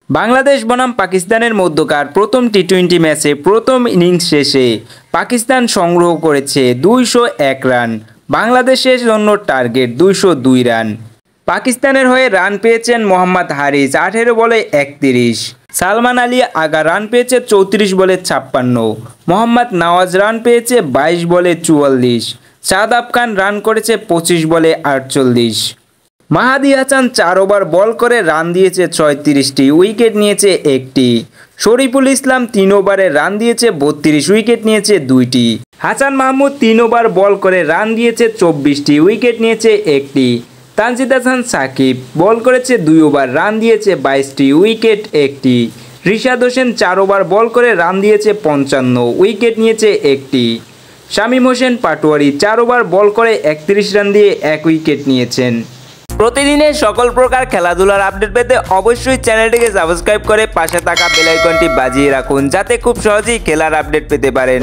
বাংলাদেশ বনাম পাকিস্তানের মধ্যকার প্রথম টি-20 ম্যাচে প্রথম ইনিংস শেষে পাকিস্তান সংগ্রহ করেছে 201 রান। বাংলাদেশের জন্য টার্গেট 202 রান। পাকিস্তানের হয়ে রান পেয়েছেন মোহাম্মদ হারিস 18 বলে 31। সালমান আলী আগা রান পেয়েছে 34 বলে 56। মোহাম্মদ নওয়াজ রান পেয়েছে 22 বলে 44। শাদাব খান রান করেছে 25 বলে 48। মাহাদি হাসান 4 ওভার বল করে রান দিয়েছে 36টি, উইকেট নিয়েছে 1টি। শরীফুল ইসলাম 3 ওভারে রান দিয়েছে 32, উইকেট নিয়েছে 2টি। হাসান মাহমুদ 3 ওভার বল করে রান দিয়েছে 24টি, উইকেট নিয়েছে 1টি। তানজিদ হাসান সাকিব বল করেছে 2 ওভার, রান দিয়েছে 22টি, উইকেট 1টি। রিশাদ হোসেন 4 ওভার বল করে রান দিয়েছে 55, উইকেট নিয়েছে 1টি। শামীম হোসেন পাটোয়ারি 4 ওভার বল করে 31 রান দিয়ে 1 উইকেট নিয়েছেন। প্রতিদিনের সকল প্রকার খেলাধুলার আপডেট পেতে অবশ্যই চ্যানেলটিকে সাবস্ক্রাইব করে পাশে থাকা বেল আইকনটি বাজিয়ে রাখুন, যাতে খুব সহজেই খেলার আপডেট পেতে পারেন।